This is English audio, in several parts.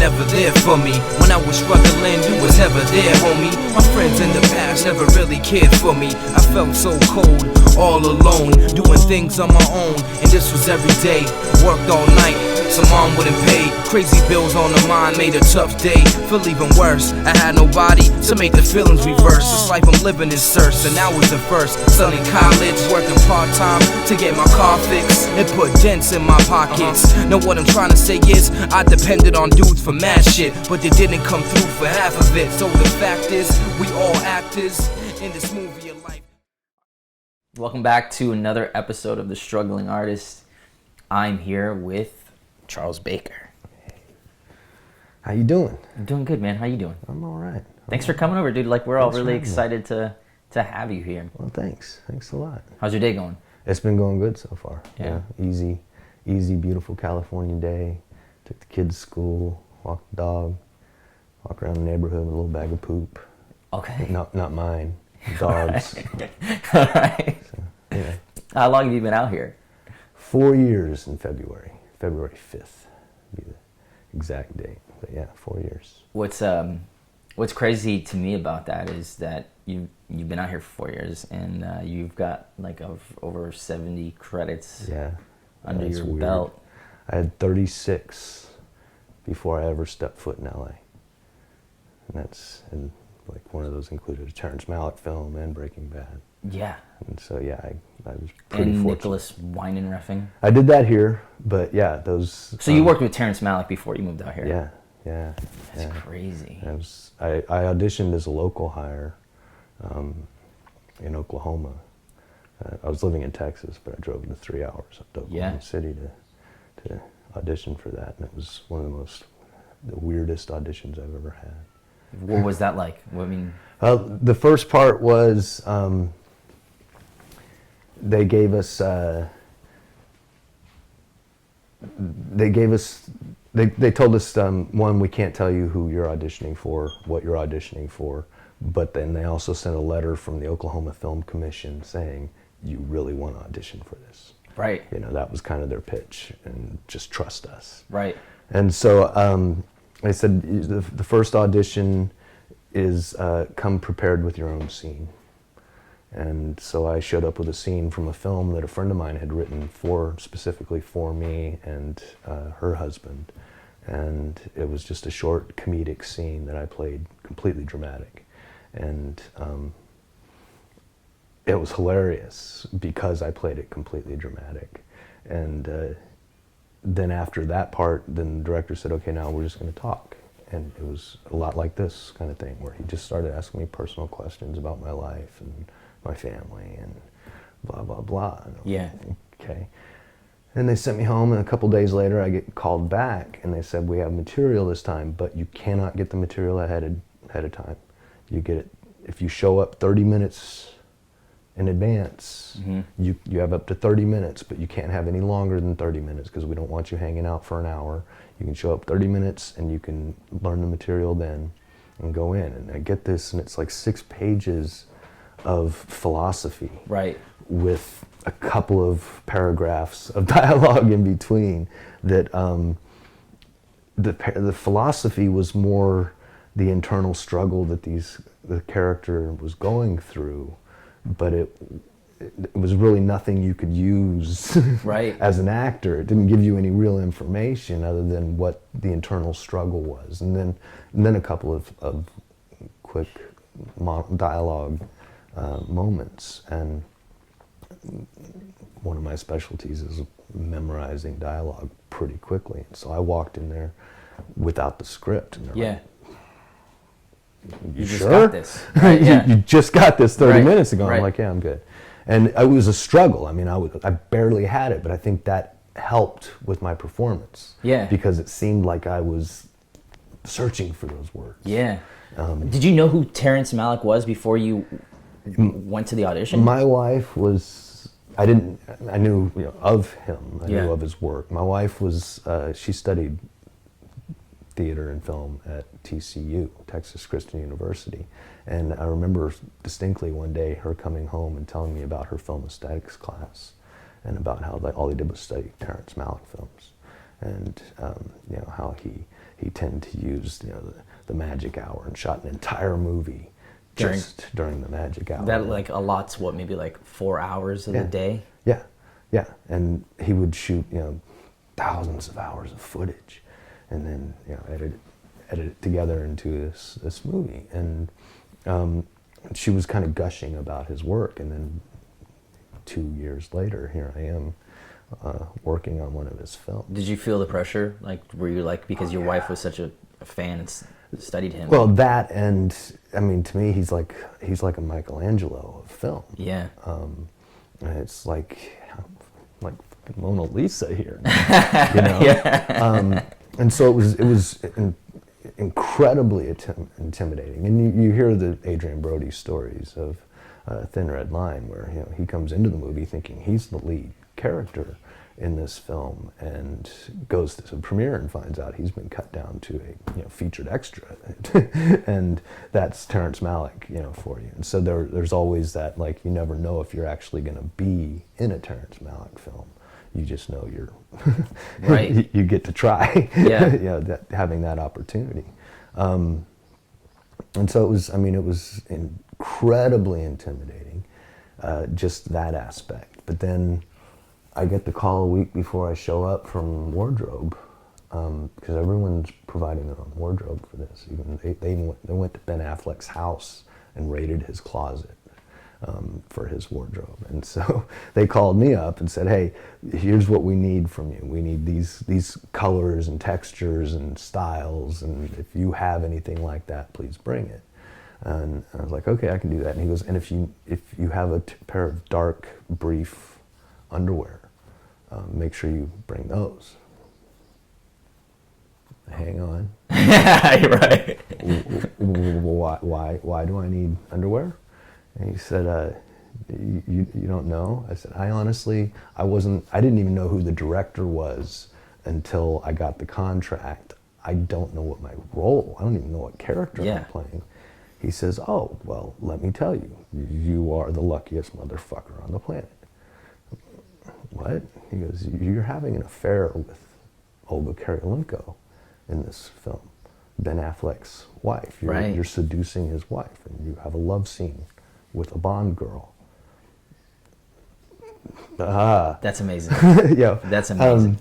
never there for me. When I was struggling, you was never there, homie. My friends in the past never really cared for me. I felt so cold, all alone, doing things on my own. And this was every day, worked all night, so mom wouldn't pay. Crazy bills on the mind made a tough day feel even worse. I had nobody to make the feelings reverse. This life I'm living is search, and now was the first. Son in college, working part-time to get my car fixed. It put dents in my pockets. Know what I'm trying to say is, I depended on dudes for mad shit, but they didn't come through for half of it. So the fact is, we all actors in this movie of life. Welcome back to another episode of The Struggling Artist. I'm here with Charles Baker. How you doing? I'm doing good, man. How you doing? I'm all right. Thanks for coming over, dude. Like, we're all really excited to have you here. Well, thanks. Thanks a lot. How's your day going? It's been going good so far. Yeah. Easy, beautiful California day. Took the kids to school, walked the dog, walk around the neighborhood with a little bag of poop. Okay. Not mine. Dogs. All right. So, yeah. How long have you been out here? 4 years in February 5th, be the exact date. But yeah, 4 years. What's crazy to me about that is that you've been out here for 4 years, and you've got like over 70 credits under your belt. I had 36 before I ever stepped foot in LA. And like one of those included a Terrence Malick film and Breaking Bad. Yeah. And so yeah, I was pretty and fortunate. Nicholas Winding Refn. I did that here, but yeah, those. So you worked with Terrence Malick before you moved out here? Yeah. That's crazy. I auditioned as a local hire in Oklahoma. I was living in Texas, but I drove the 3 hours up to Oklahoma City to audition for that, and it was one of the weirdest auditions I've ever had. What was that like? The first part was they told us, one, we can't tell you who you're auditioning for, what you're auditioning for, but then they also sent a letter from the Oklahoma Film Commission saying, you really want to audition for this. Right. You know, that was kind of their pitch, and just trust us. Right. And so they said the first audition is come prepared with your own scene. And so I showed up with a scene from a film that a friend of mine had written specifically for me and her husband. And it was just a short comedic scene that I played completely dramatic. And it was hilarious because I played it completely dramatic. And then after that part, then the director said, okay, now we're just going to talk. And it was a lot like this kind of thing, where he just started asking me personal questions about my life and my family and blah, blah, blah. Yeah. Okay. And they sent me home, and a couple days later I get called back, and they said, we have material this time, but you cannot get the material ahead of time. You get it, if you show up 30 minutes in advance, you have up to 30 minutes, but you can't have any longer than 30 minutes because we don't want you hanging out for an hour. You can show up 30 minutes and you can learn the material then and go in. And I get this, and it's like 6 pages of philosophy. Right. With a couple of paragraphs of dialogue in between that the philosophy was more the internal struggle that the character was going through, but it was really nothing you could use right. as an actor. It didn't give you any real information other than what the internal struggle was. And then a couple of quick dialogue moments. And one of my specialties is memorizing dialogue pretty quickly. So I walked in there without the script. And they're like, you just sure? got this. Right, yeah. You just got this 30 minutes ago. Right. I'm like, yeah, I'm good. And it was a struggle. I mean, I barely had it, but I think that helped with my performance. Yeah. Because it seemed like I was searching for those words. Yeah. Did you know who Terrence Malick was before you went to the audition? My wife was, I knew of him. I knew of his work. My wife was, she studied theater and film at TCU, Texas Christian University. And I remember distinctly one day her coming home and telling me about her film aesthetics class and about how all they did was study Terrence Malick films. And how he tended to use the magic hour and shot an entire movie just during the magic hour. That like allots what, maybe like 4 hours of the day? Yeah, and he would shoot thousands of hours of footage, and then edit it together into this movie. And she was kind of gushing about his work, and then 2 years later, here I am working on one of his films. Did you feel the pressure? Like, were you like, because your wife was such a fan and studied him? Well, that, and I mean, to me, he's like a Michelangelo of film. Yeah. And it's like Mona Lisa here, Yeah. And so it was incredibly intimidating. And you hear the Adrian Brody stories of Thin Red Line, where he comes into the movie thinking he's the lead character in this film, and goes to the premiere and finds out he's been cut down to a featured extra, and that's Terrence Malick for you. And so there's always that, like, you never know if you're actually going to be in a Terrence Malick film. You just know you're right. you get to try. Yeah. Having that opportunity. And so it was incredibly intimidating, just that aspect. But then I get the call a week before I show up from wardrobe, because everyone's providing their own wardrobe for this. Even they went to Ben Affleck's house and raided his closet for his wardrobe. And so they called me up and said, "Hey, here's what we need from you. We need these colors and textures and styles, and if you have anything like that, please bring it." And I was like, "Okay, I can do that." And he goes, "And if you have a pair of dark brief underwear, make sure you bring those." Hang on. Right. Why do I need underwear? And he said, you don't know? I said, I didn't even know who the director was until I got the contract. I don't know what my role, I don't even know what character I'm playing. He says, "Oh, well, let me tell you, you are the luckiest motherfucker on the planet." What? He goes, "You're having an affair with Olga Kurylenko in this film, Ben Affleck's wife. You're seducing his wife, and you have a love scene with a Bond girl." That's amazing. Yeah, that's amazing.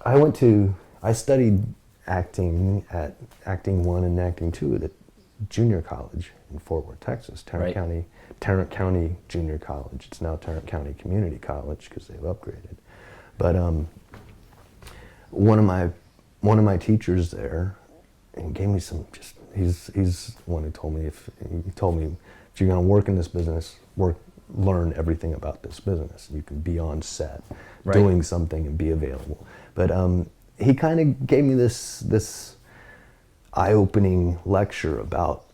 I studied acting at Acting 1 and Acting 2 at a junior college in Fort Worth, Texas, Tarrant County Junior College. It's now Tarrant County Community College because they've upgraded. But one of my teachers there, and gave me some he's the one who told me if you're going to work in this business, learn everything about this business. You can be on set doing something and be available. But he kind of gave me this eye-opening lecture about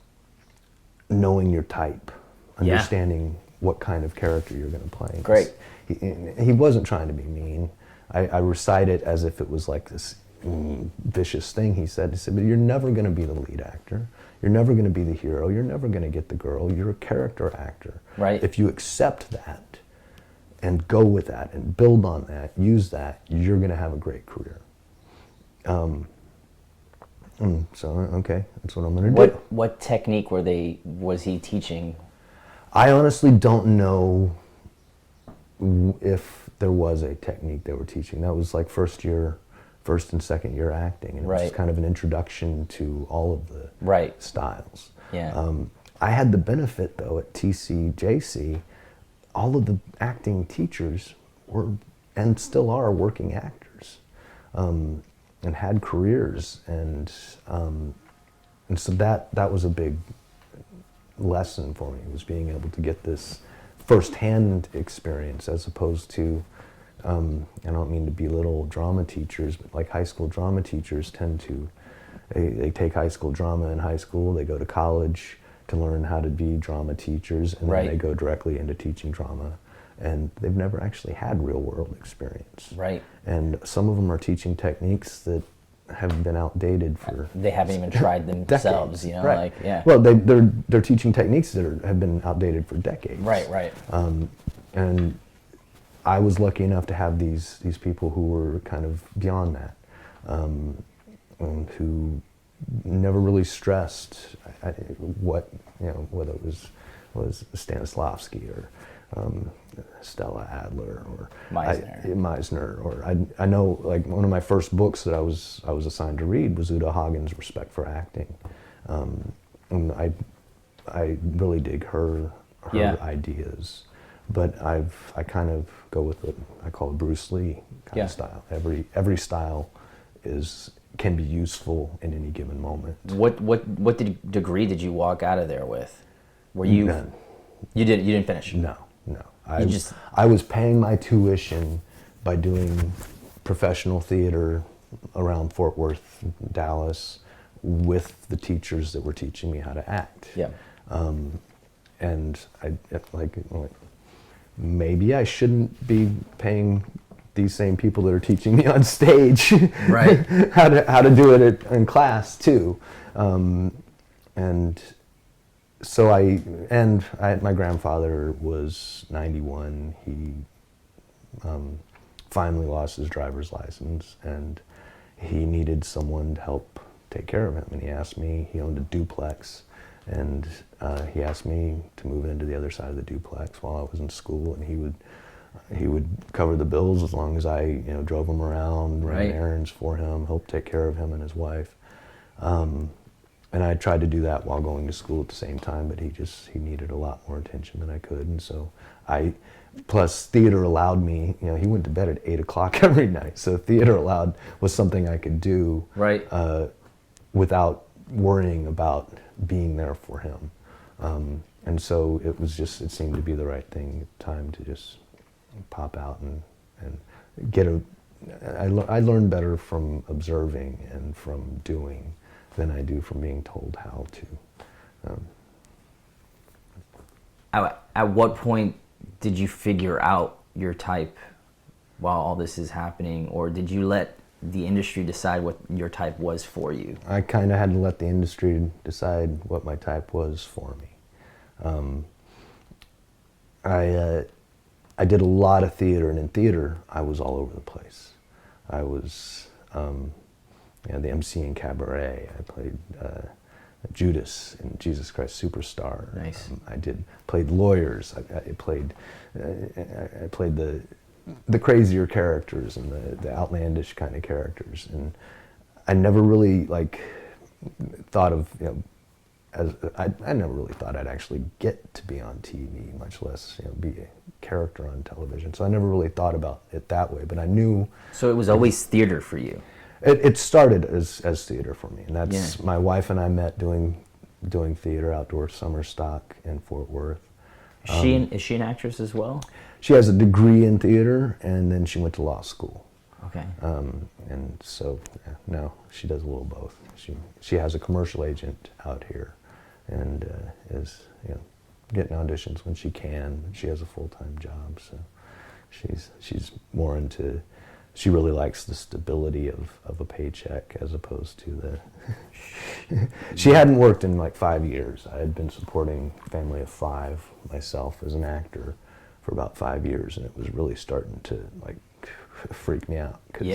knowing your type, understanding what kind of character you're going to play. Great. He wasn't trying to be mean. I recite it as if it was like this vicious thing. He said, "But you're never going to be the lead actor. You're never going to be the hero. You're never going to get the girl. You're a character actor. Right. If you accept that and go with that and build on that, use that, you're going to have a great career." So, okay, that's what I'm going to do. What technique was he teaching? I honestly don't know if there was a technique they were teaching. That was like first and second year acting, and it was just kind of an introduction to all of the styles. Yeah. I had the benefit, though, at TCJC, all of the acting teachers were, and still are, working actors, and had careers, and so that was a big lesson for me, was being able to get this first-hand experience, as opposed to, I don't mean to belittle drama teachers, but like high school drama teachers tend to, they take high school drama in high school, they go to college to learn how to be drama teachers, and then they go directly into teaching drama, and they've never actually had real world experience. Right. And some of them are teaching techniques that have been outdated for... They haven't even tried themselves, decades. you know? Right. Like, yeah. Well, they're teaching techniques that have been outdated for decades. Right. And I was lucky enough to have these people who were kind of beyond that. who never really stressed what, whether it was Stanislavski or Stella Adler or Meisner, or I know, like, one of my first books that I was assigned to read was Uta Hagen's Respect for Acting, and I really dig her ideas, but I kind of go with what I call a Bruce Lee kind of style. Every style can be useful in any given moment. What degree did you walk out of there with? Were you? None. You didn't finish? No. I was paying my tuition by doing professional theater around Fort Worth, Dallas, with the teachers that were teaching me how to act. Yeah. And I like maybe I shouldn't be paying these same people that are teaching me on stage right how to do it in class too. And so my grandfather was 91. He finally lost his driver's license, and he needed someone to help take care of him. And he owned a duplex, and he asked me to move into the other side of the duplex while I was in school, and he would cover the bills as long as I drove him around, ran errands for him, helped take care of him and his wife. And I tried to do that while going to school at the same time, but he needed a lot more attention than I could. And so plus theater allowed me, he went to bed at 8 o'clock every night. So theater was something I could do without worrying about being there for him. And so it seemed to be the right time to just pop out and get I learned better from observing and from doing than I do from being told how to. At what point did you figure out your type while all this is happening, or did you let the industry decide what your type was for you? I kind of had to let the industry decide what my type was for me. I did a lot of theater, and in theater, I was all over the place. I was the MC in Cabaret. I played Judas in Jesus Christ Superstar. Nice. I played lawyers. I played the crazier characters and the outlandish kind of characters, and I never really thought of I never really thought I'd actually get to be on TV, much less be a character on television. So I never really thought about it that way. But I knew. So it was always theater for you. It started as theater for me, and that's my wife and I met doing theater, outdoor summer stock in Fort Worth. Is she an actress as well? She has a degree in theater, and then she went to law school. Okay. And so now she does a little both. She has a commercial agent out here, and is getting auditions when she can. She has a full-time job, so she's more into. She really likes the stability of a paycheck as opposed to the. She hadn't worked in 5 years. I had been supporting Family of Five myself as an actor for about 5 years, and it was really starting to freak me out because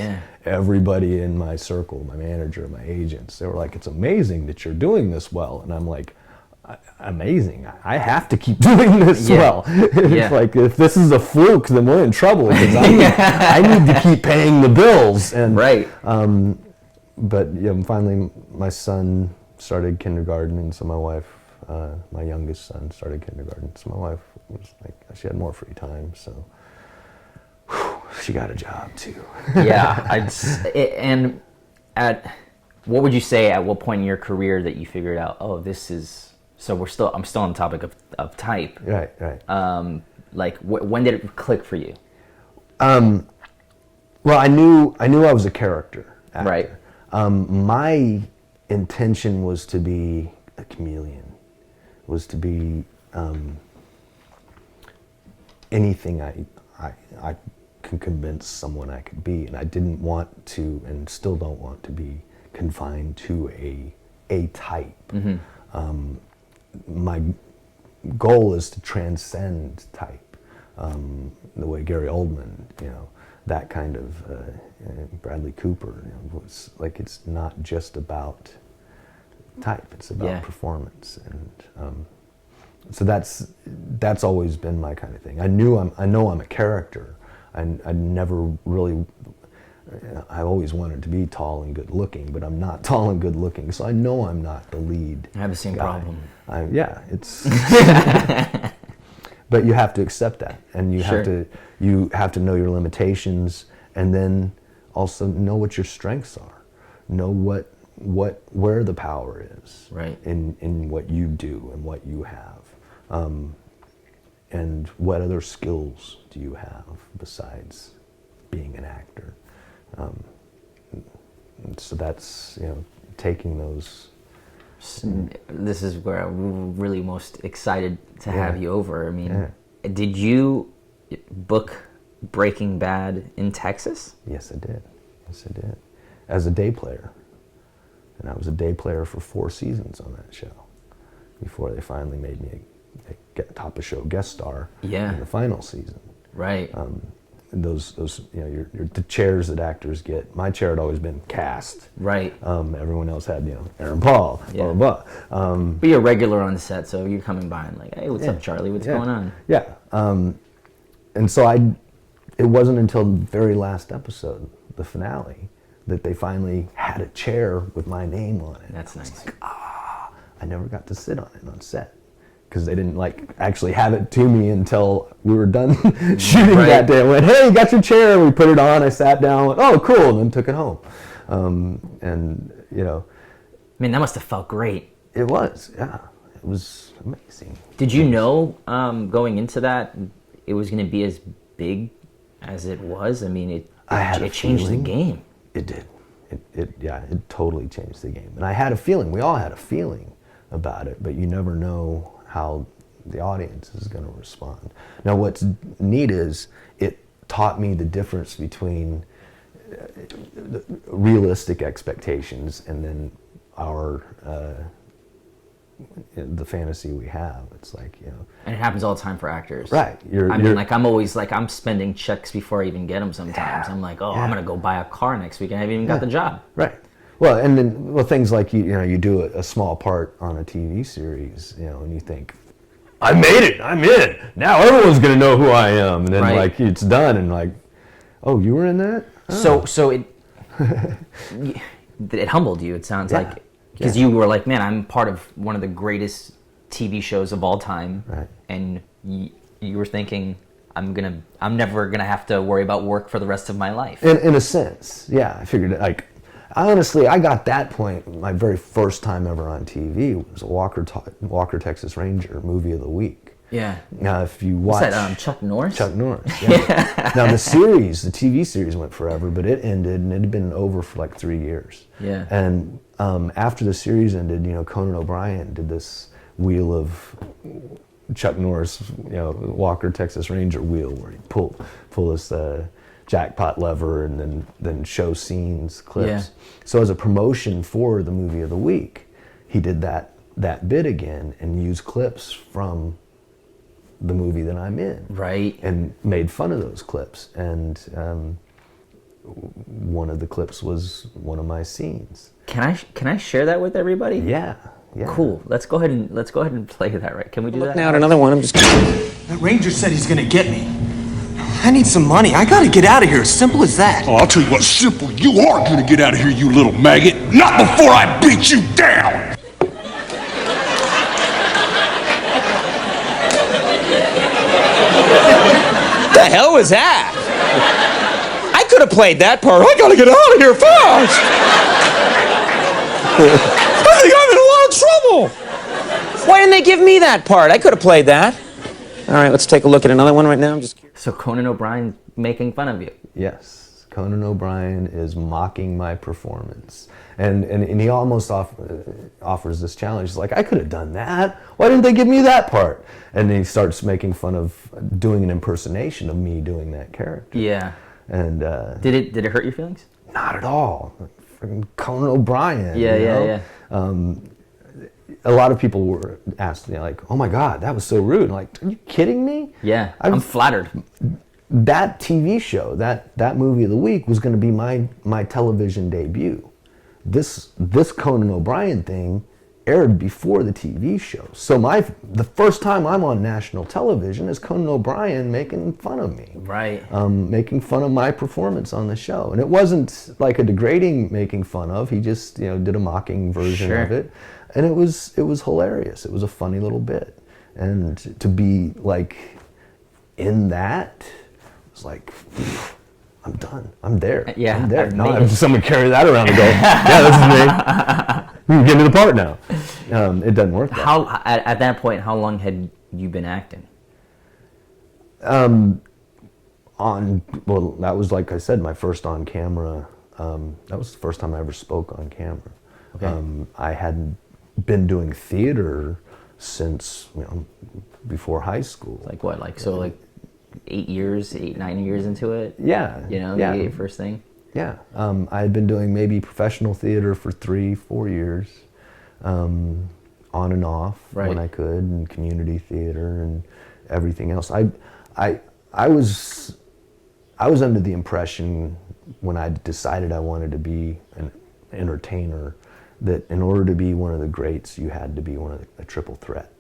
everybody in my circle, my manager, my agents, they were like, "It's amazing that you're doing this well," and I'm like, "Amazing! I have to keep doing this well." It's like, if this is a fluke, then we're in trouble because I need to keep paying the bills. And but finally, my son started kindergarten, and so my wife, my youngest son, started kindergarten. So my wife was she had more free time, so she got a job too. And what would you say at what point in your career that you figured out, oh, this is. So I'm still on the topic of type. Right. When did it click for you? Well, I knew I was a character actor. Right. My intention was to be a chameleon, was to be anything I can convince someone I could be, and I didn't want to, and still don't want to be confined to a type. Mm-hmm. My goal is to transcend type, the way Gary Oldman, that kind of Bradley Cooper. Was like it's not just about type; it's about performance, and so that's always been my kind of thing. I know I'm a character. I never really. I always wanted to be tall and good looking, but I'm not tall and good looking, so I know I'm not the lead. I have the same guy. problem. It's. But you have to accept that, and you have to know your limitations, and then also know what your strengths are, know where the power is, right, in what you do and what you have, and what other skills do you have besides being an actor. So that's taking those. This is where I'm really most excited to have you over. I mean, did you book Breaking Bad in Texas? Yes, I did. As a day player. And I was a day player for 4 seasons on that show before they finally made me a top of show guest star in the final season. Right. And those the chairs that actors get. My chair had always been cast. Right. Everyone else had Aaron Paul. Blah blah blah. But you're a regular on the set, so you're coming by and like, hey, what's up, Charlie? What's going on? Yeah. And so it wasn't until the very last episode, the finale, that they finally had a chair with my name on it. That's nice. Like, I never got to sit on it on set. Because they didn't actually have it to me until we were done shooting that day. I went, hey, you got your chair. We put it on. I sat down. Went, oh, cool, and then took it home. And I mean, that must have felt great. It was, yeah. It was amazing. Did you know going into that it was going to be as big as it was? I mean, it changed the game. It did. It totally changed the game. And I had a feeling. We all had a feeling about it, but you never know how the audience is going to respond. Now, what's neat is it taught me the difference between realistic expectations and then the fantasy we have. It's like, and it happens all the time for actors. Right. I'm always like, I'm spending checks before I even get them sometimes. I'm like, I'm going to go buy a car next week and I haven't even got the job. Right. Well, and then things like you do a small part on a TV series, and you think, I made it, I'm in. Now everyone's gonna know who I am, and then it's done, and like, oh, you were in that? Oh. So it it humbled you. It sounds like because you were like, man, I'm part of one of the greatest TV shows of all time, right? And you were thinking, I'm never gonna have to worry about work for the rest of my life. In a sense, yeah. I figured honestly, I got that point. My very first time ever on TV was a Walker Texas Ranger movie of the week. Yeah. Now, if you watch, what's that? Chuck Norris. Chuck Norris. Yeah. Now the TV series went forever, but it ended, and it had been over for like 3 years. Yeah. And after the series ended, Conan O'Brien did this wheel of Chuck Norris, Walker Texas Ranger wheel, where he pull this. Jackpot lever and then show scenes, clips. Yeah. So as a promotion for the movie of the week, he did that bit again and used clips from the movie that I'm in. Right. And made fun of those clips. And one of the clips was one of my scenes. Can I share that with everybody? Yeah. Cool. Let's go ahead and play that. Right? Can we do that? Now another one. I'm just kidding. That ranger said he's gonna get me. I need some money. I gotta get out of here. Simple as that. Oh, I'll tell you what's simple. You are gonna get out of here, you little maggot. Not before I beat you down! The hell was that? I could have played that part. I gotta get out of here fast! I think I'm in a lot of trouble! Why didn't they give me that part? I could have played that. All right, let's take a look at another one right now. I'm just curious. So Conan O'Brien's making fun of you. Yes, Conan O'Brien is mocking my performance, and he almost offers this challenge. He's like, I could have done that. Why didn't they give me that part? And then he starts making fun of doing an impersonation of me doing that character. Yeah. And did it hurt your feelings? Not at all. Freaking Conan O'Brien. Yeah. A lot of people were asked, like, "Oh my God, that was so rude." I'm like, are you kidding me? Yeah, I'm flattered. that TV show, that movie of the week was going to be my television debut. This Conan O'Brien thing aired before the TV show. So the first time I'm on national television is Conan O'Brien making fun of me. Right. Making fun of my performance on the show. And it wasn't like a degrading making fun of. He just, did a mocking version of it. And it was hilarious. It was a funny little bit. And to be like in that, it's like, I'm done. I'm there. Yeah, I'm there. I've Now I made have it. someone carry that around and go, yeah, this is me. You can get into the part now. It doesn't work that way. At that point, how long had you been acting? That was, like I said, my first on camera. That was the first time I ever spoke on camera. Okay. I hadn't been doing theater since before high school. Like what? Like 9 years into it? Yeah. Yeah. Your first thing? Yeah. I had been doing maybe professional theater for 3-4 years, on and off when I could, and community theater and everything else. I was under the impression when I decided I wanted to be an entertainer that in order to be one of the greats, you had to be a triple threat.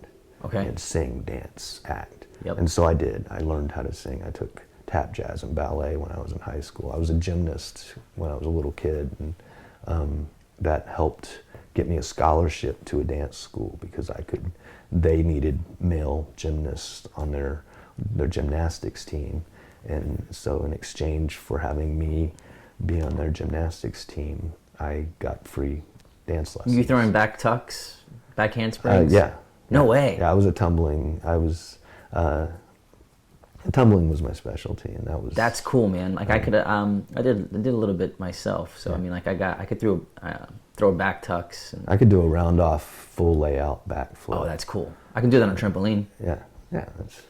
Okay. And sing, dance, act. Yep. And so I did. I learned how to sing. I took tap, jazz, and ballet when I was in high school. I was a gymnast when I was a little kid, and that helped get me a scholarship to a dance school because they needed male gymnasts on their gymnastics team. And so in exchange for having me be on their gymnastics team, I got free dance lessons. You throwing back tucks, back handsprings? Yeah. No way. Yeah, I was a tumbling. Tumbling was my specialty, and that was. That's cool, man. Like I could, I did a little bit myself. So I mean, like I could throw back tucks. And, I could do a round off full layout back flip. oh, that's cool. I can do that on a trampoline. Yeah. That's,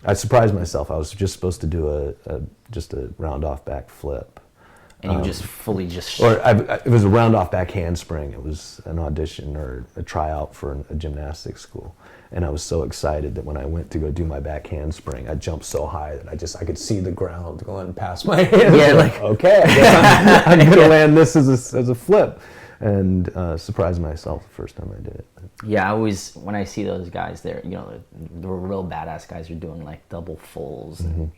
I surprised myself. I was just supposed to do just a round off back flip. And you just fully just. It was a round off back handspring. It was an audition or a tryout for a gymnastics school. And I was so excited that when I went to go do my back handspring, I jumped so high that I could see the ground going past my hands. Yeah, like okay, I guess I'm going to land this as a flip, and surprised myself the first time I did it. Yeah, when I see those guys there, the real badass guys are doing like double fulls. And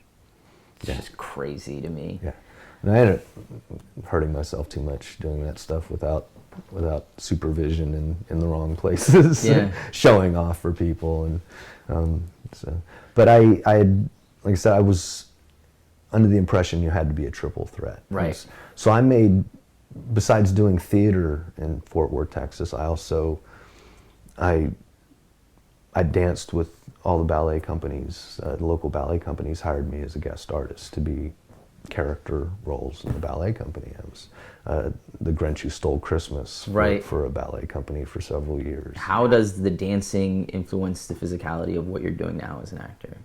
it's just crazy to me. Yeah, and I ended up hurting myself too much doing that stuff without supervision in the wrong places, showing off for people, and but I had, like I said, I was under the impression you had to be a triple threat. Right. So I made, besides doing theater in Fort Worth, Texas, I also I danced with all the ballet companies. The local ballet companies hired me as a guest artist to be character roles in the ballet company. I was the Grinch Who Stole Christmas for a ballet company for several years. How does the dancing influence the physicality of what you're doing now as an actor?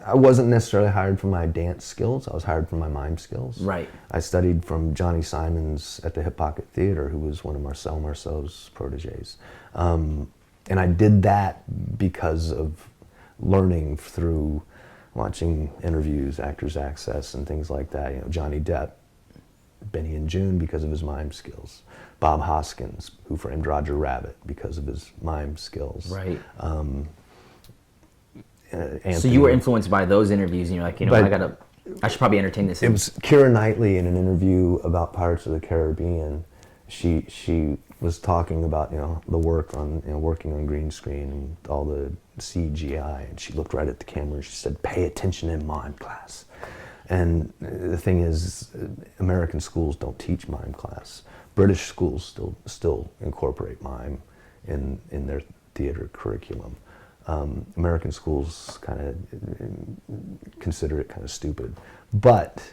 I wasn't necessarily hired for my dance skills. I was hired for my mime skills. Right. I studied from Johnny Simons at the Hip Pocket Theater, who was one of Marcel Marceau's proteges. And I did that because of learning through watching interviews, Actors Access, and things like that. Johnny Depp, Benny and June, because of his mime skills. Bob Hoskins, Who Framed Roger Rabbit, because of his mime skills. Right. Anthony, so you were influenced by those interviews, and you're like, I should probably entertain this. It was Keira Knightley in an interview about Pirates of the Caribbean. She was talking about the work on working on green screen and all the CGI, and she looked right at the camera and she said, "Pay attention in mime class." And the thing is, American schools don't teach mime class. British schools still incorporate mime in their theater curriculum. American schools kind of consider it kind of stupid, but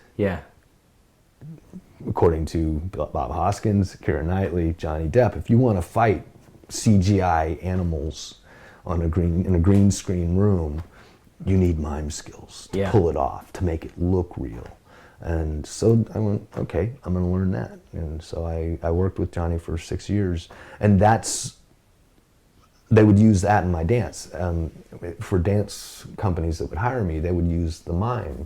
according to Bob Hoskins, Keira Knightley, Johnny Depp, if you want to fight CGI animals in a green screen room, you need mime skills to pull it off, to make it look real. And so I went, okay, I'm going to learn that. And so I worked with Johnny for 6 years, and that's they would use that in my dance. For dance companies that would hire me, they would use the mime.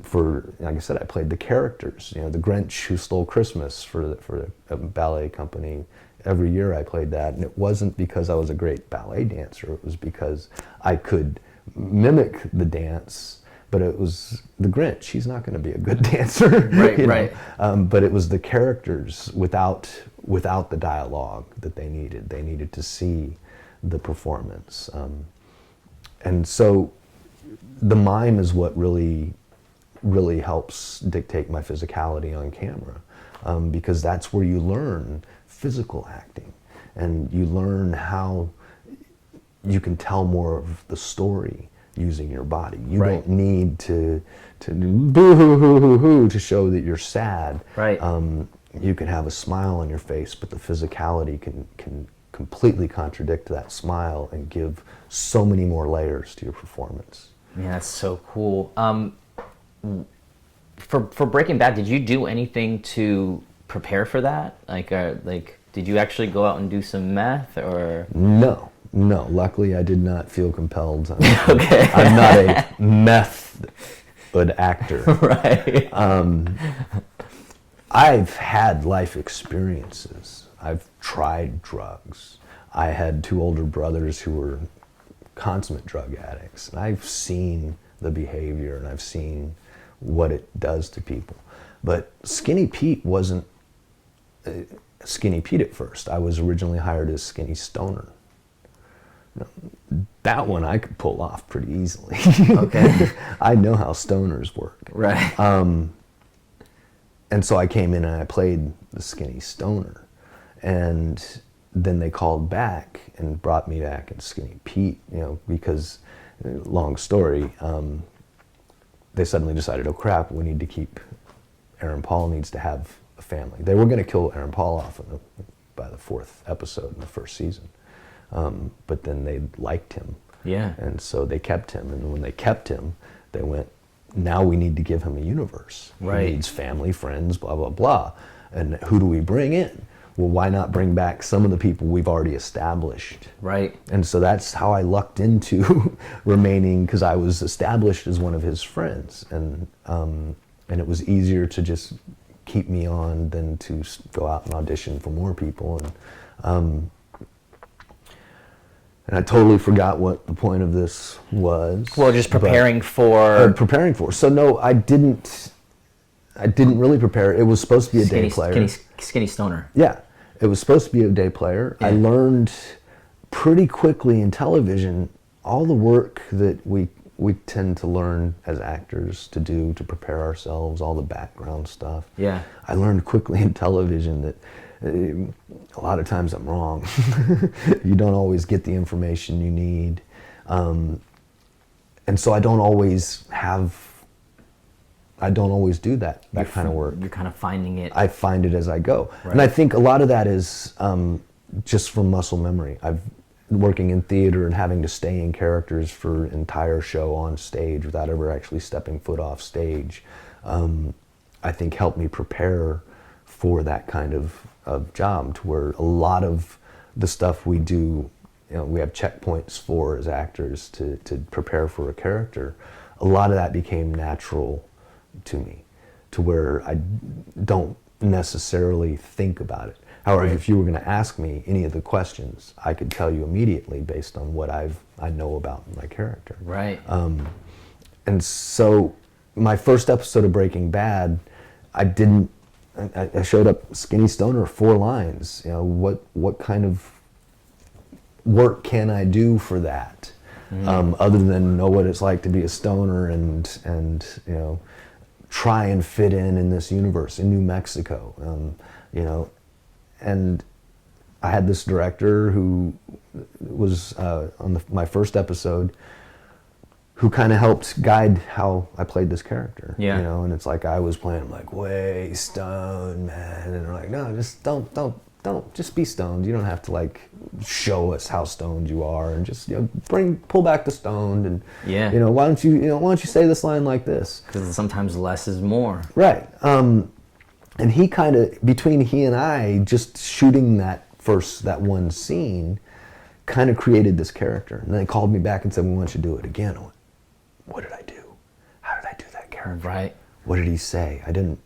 For, like I said, I played the characters. You know, the Grinch Who Stole Christmas for a ballet company. Every year I played that, and it wasn't because I was a great ballet dancer. It was because I could mimic the dance. But it was the Grinch. He's not going to be a good dancer, right? But it was the characters without the dialogue that they needed. They needed to see the performance, and so the mime is what really helps dictate my physicality on camera, because that's where you learn physical acting, and you learn how you can tell more of the story using your body. You don't need to boo hoo hoo hoo hoo to show that you're sad. Right. You can have a smile on your face, but the physicality can completely contradict that smile and give so many more layers to your performance. Yeah, that's so cool. For Breaking Bad, did you do anything to prepare for that? Like did you actually go out and do some meth, or? No. Luckily, I did not feel compelled. Okay. I'm not a method actor. Right. I've had life experiences. I've tried drugs. I had 2 older brothers who were consummate drug addicts. And I've seen the behavior, and I've seen what it does to people. But Skinny Pete wasn't Skinny Pete at first. I was originally hired as Skinny Stoner. That one I could pull off pretty easily. Okay. I know how stoners work. Right. And so I came in and I played the Skinny Stoner. And then they called back and brought me back as Skinny Pete, because, long story, they suddenly decided, oh crap, we need to keep, Aaron Paul needs to have a family. They were going to kill Aaron Paul off by the 4th episode in the 1st season. But then they liked him. Yeah. And so they kept him. And when they kept him, they went, now we need to give him a universe. Right. He needs family, friends, blah, blah, blah. And who do we bring in? Well, why not bring back some of the people we've already established? Right. And so that's how I lucked into remaining, because I was established as one of his friends. And it was easier to just keep me on than to go out and audition for more people. And I totally forgot what the point of this was. Well, just preparing for. So no, I didn't really prepare. It was supposed to be a day player. Skinny Stoner. Yeah, it was supposed to be a day player. Yeah. I learned pretty quickly in television all the work that we tend to learn as actors to do to prepare ourselves, all the background stuff. Yeah. I learned quickly in television that a lot of times I'm wrong. You don't always get the information you need. And so I don't always do that kind of work. You're kind of finding it. I find it as I go. Right. And I think a lot of that is just from muscle memory. I've working in theater and having to stay in characters for an entire show on stage without ever actually stepping foot off stage, I think helped me prepare for that kind of job, to where a lot of the stuff we do, we have checkpoints for as actors to prepare for a character. A lot of that became natural to me, to where I don't necessarily think about it. However, if you were going to ask me any of the questions, I could tell you immediately based on what I know about my character. Right. And so my first episode of Breaking Bad, I showed up Skinny Stoner, 4 lines. What kind of work can I do for that? Other than know what it's like to be a stoner and try and fit in this universe in New Mexico. And I had this director who was on my first episode, who kind of helped guide how I played this character. Yeah. And it's like I was playing like way stoned, man, and they're like, no, just don't, just be stoned. You don't have to like show us how stoned you are, and just pull back the stoned, and why don't you say this line like this? Because sometimes less is more. Right. And he between he and I, just shooting that one scene, kind of created this character. And they called me back and said, we want you to do it again. I went, what did I do? How did I do that character? Right. What did he say? I didn't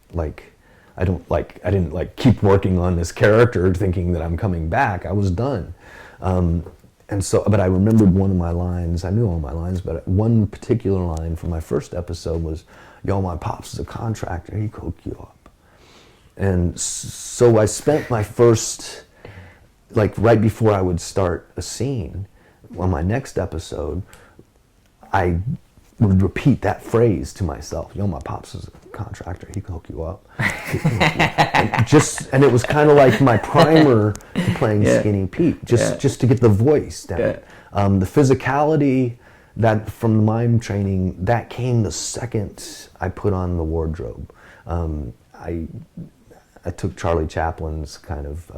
keep working on this character thinking that I'm coming back. I was done. And so, but I remembered one of my lines. I knew all my lines, but one particular line from my first episode was, yo, my pops is a contractor, he could hook you up. And so I spent my first, like right before I would start a scene on my next episode, I would repeat that phrase to myself, yo, my pops is a contractor, he can hook you up. And it was kind of like my primer to playing Skinny Pete, just to get the voice down. The physicality that from the mime training, that came the second I put on the wardrobe. I took Charlie Chaplin's kind of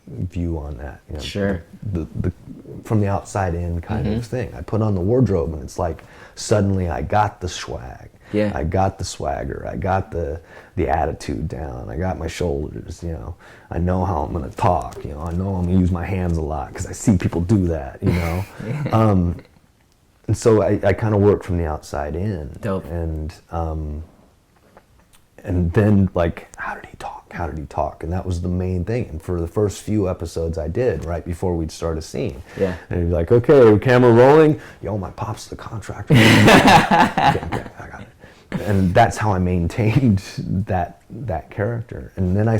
view on that. You know, sure. The from the outside in kind of thing. I put on the wardrobe and it's like suddenly I got the swag. Yeah. I got the swagger. I got the attitude down. I got my shoulders. You know, I know how I'm gonna talk. You know, I know I'm gonna use my hands a lot because I see people do that. You know, and so I kind of work from the outside in. Dope. And then like, how did he talk? How did he talk? And that was the main thing. And for the first few episodes I did right before we'd start a scene. Yeah. And he'd be like, okay, camera rolling. Yo, my pop's the contractor. Okay, I got it. And that's how I maintained that character. And then I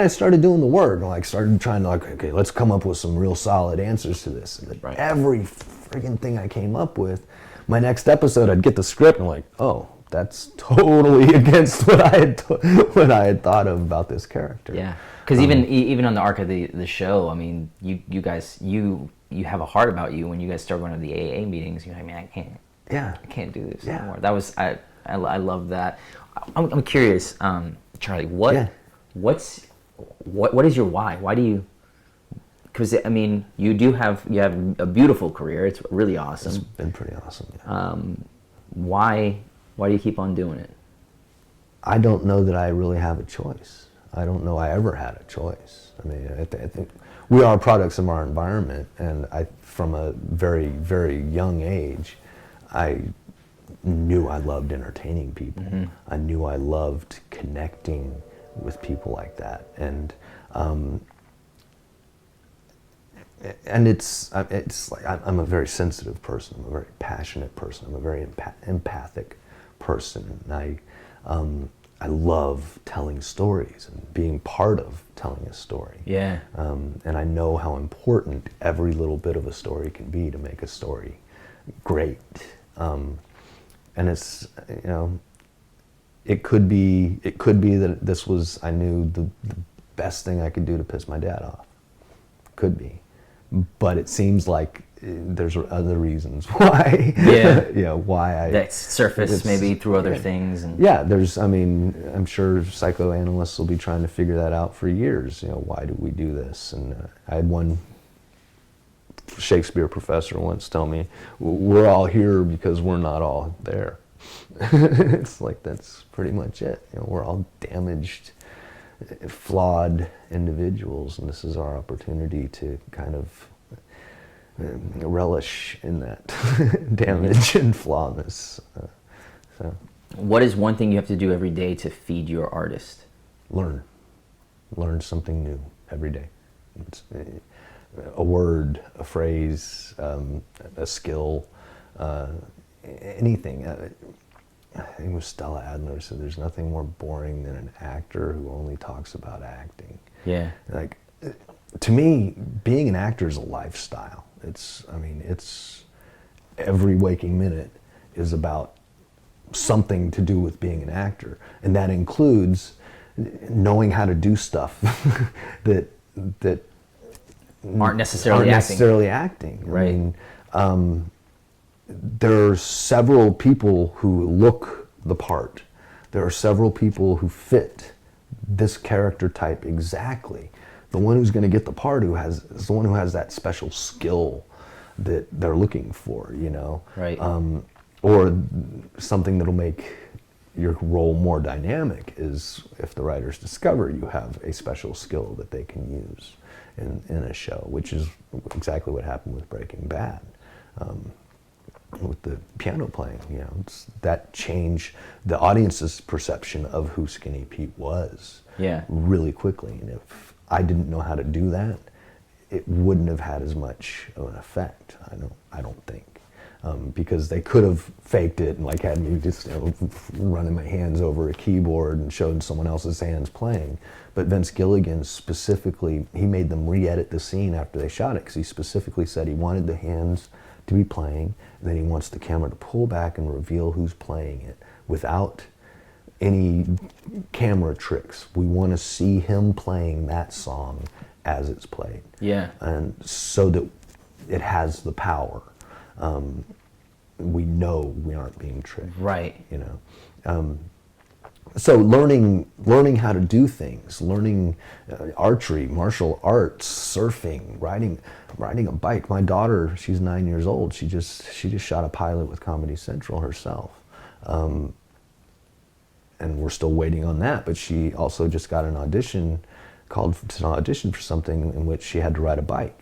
started doing the work. Like started trying to like, okay, let's come up with some real solid answers to this. And right. Every friggin' thing I came up with, my next episode I'd get the script and I'm like, oh, that's totally against what I had thought of about this character. Yeah, because even on the arc of the show, I mean, you guys you have a heart about you when you guys start going to the AA meetings. You're like, man, I can't do this anymore. That was I love that. I'm curious, Charlie, what is your why? Why do you? Because I mean, you have a beautiful career. It's really awesome. It's been pretty awesome. Yeah. Why do you keep on doing it? I don't know that I really have a choice. I don't know I ever had a choice. I mean, I think we are products of our environment, and from a very, very young age, I knew I loved entertaining people. Mm-hmm. I knew I loved connecting with people like that, and it's like I'm a very sensitive person. I'm a very passionate person. I'm a very empathic person. And I love telling stories and being part of telling a story. Yeah. And I know how important every little bit of a story can be to make a story great. And it's, you know, it could be that this was, I knew the best thing I could do to piss my dad off. Could be. But it seems like there's other reasons why. Yeah. You know, why I... That surface maybe through other things. And yeah, I mean, I'm sure psychoanalysts will be trying to figure that out for years. You know, why do we do this? And I had one Shakespeare professor once tell me, we're all here because we're not all there. It's like, that's pretty much it. You know, we're all damaged, flawed individuals, and this is our opportunity to kind of relish in that damage and flawedness. So, what is one thing you have to do every day to feed your artist? Learn something new every day. It's a word, a phrase, a skill, anything. I think it was Stella Adler said, "There's nothing more boring than an actor who only talks about acting." Yeah. Like, to me, being an actor is a lifestyle. It's every waking minute is about something to do with being an actor, and that includes knowing how to do stuff that aren't necessarily acting. Right. I mean, there are several people who look the part. There are several people who fit this character type exactly. The one who's going to get the part is the one who has that special skill that they're looking for, you know? Right. Or something that'll make your role more dynamic is if the writers discover you have a special skill that they can use. in a show, which is exactly what happened with Breaking Bad. With the piano playing, that changed the audience's perception of who Skinny Pete was really quickly. And if I didn't know how to do that, it wouldn't have had as much of an effect, I don't think. Because they could have faked it and like had me just running my hands over a keyboard and showed someone else's hands playing. But Vince Gilligan specifically, he made them re-edit the scene after they shot it, because he specifically said he wanted the hands to be playing, and then he wants the camera to pull back and reveal who's playing it without any camera tricks. We want to see him playing that song as it's played. Yeah. And so that it has the power. We know we aren't being tricked. Right. So learning how to do things, learning archery, martial arts, surfing, riding a bike. My daughter, she's 9 years old. She just shot a pilot with Comedy Central herself, and we're still waiting on that. But she also just got an audition, called to audition for something in which she had to ride a bike.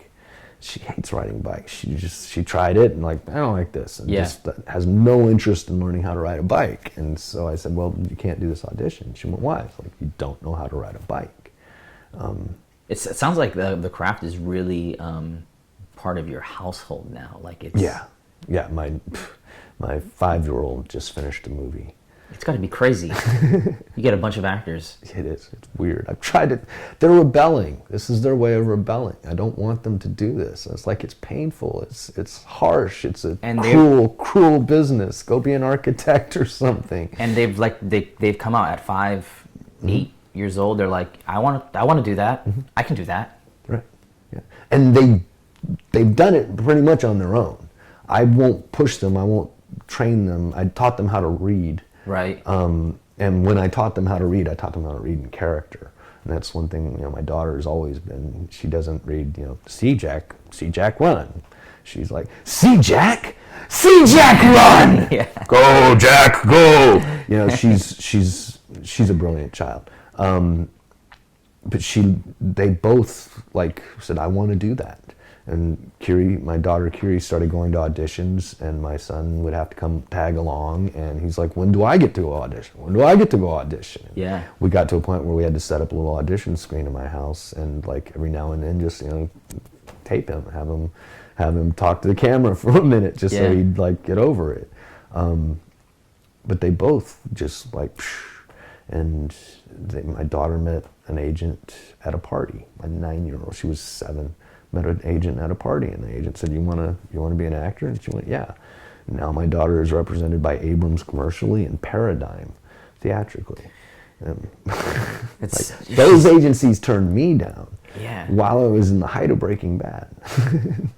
She hates riding bikes. She tried it and like, I don't like this, and just has no interest in learning how to ride a bike. And so I said, well, you can't do this audition. She went, why? It's like, you don't know how to ride a bike. It sounds like the craft is really part of your household now. Like it's yeah. My 5-year-old just finished a movie. It's got to be crazy. You get a bunch of actors. It is. It's weird. I've tried it. They're rebelling. This is their way of rebelling. I don't want them to do this. It's like, it's painful. It's harsh. It's a cruel business. Go be an architect or something. And they've come out at 5, 8 years old. They're like, I want to do that. I can do that. Right. Yeah. And they've done it pretty much on their own. I won't push them. I won't train them. I taught them how to read. Right. And when I taught them how to read, I taught them how to read in character. And that's one thing, my daughter has always been, she doesn't read, see Jack run. She's like, see Jack run! Yeah. Go Jack, go! She's a brilliant child. But they both said, I want to do that. And my daughter Kiri started going to auditions, and my son would have to come tag along, and he's like, when do I get to go audition? When do I get to go audition? Yeah. We got to a point where we had to set up a little audition screen in my house, and every now and then just, tape him, have him talk to the camera for a minute just so he'd get over it. But they both just and my daughter met an agent at a party, a 9-year-old, she was 7. Met an agent at a party, and the agent said, you want to be an actor? And she went, yeah. And now my daughter is represented by Abrams commercially and Paradigm theatrically. Those agencies turned me down while I was in the height of Breaking Bad.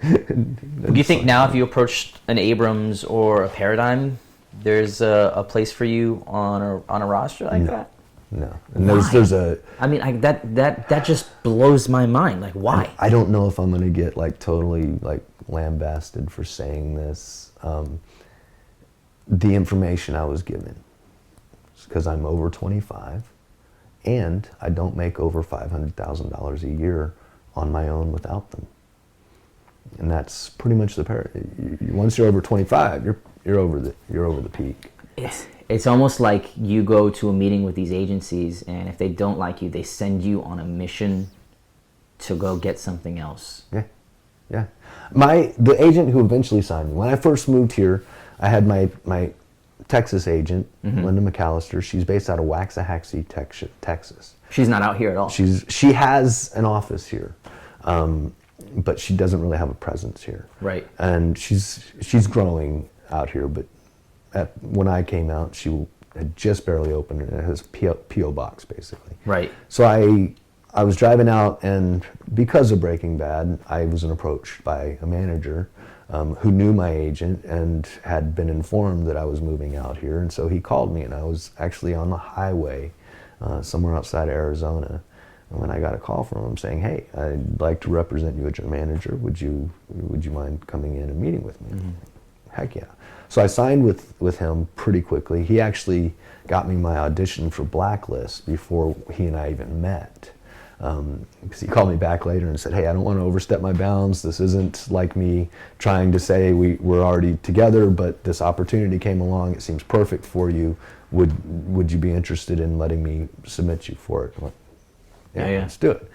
Do you think now if you approached an Abrams or a Paradigm, there's a place for you on a roster like that? No, and there's a. I mean, that just blows my mind. Like, why? I don't know if I'm gonna get totally lambasted for saying this. The information I was given, because I'm over 25, and I don't make over $500,000 a year on my own without them. And that's pretty much once you're over 25, you're over the peak. It's almost like you go to a meeting with these agencies, and if they don't like you, they send you on a mission to go get something else. Yeah. The agent who eventually signed me, when I first moved here, I had my Texas agent, Linda McAllister. She's based out of Waxahachie, Texas. She's not out here at all. She has an office here, but she doesn't really have a presence here. Right. And she's growing out here, but when I came out, she had just barely opened it. It has P.O. box, basically. Right. So I was driving out, and because of Breaking Bad, I was approached by a manager who knew my agent and had been informed that I was moving out here. And so he called me, and I was actually on the highway somewhere outside Arizona. And when I got a call from him saying, hey, I'd like to represent you as your manager. Would you mind coming in and meeting with me? Heck yeah. So I signed with him pretty quickly. He actually got me my audition for Blacklist before he and I even met. Because he called me back later and said, hey, I don't want to overstep my bounds. This isn't like me trying to say we're already together, but this opportunity came along. It seems perfect for you. Would you be interested in letting me submit you for it? I went, yeah, let's do it.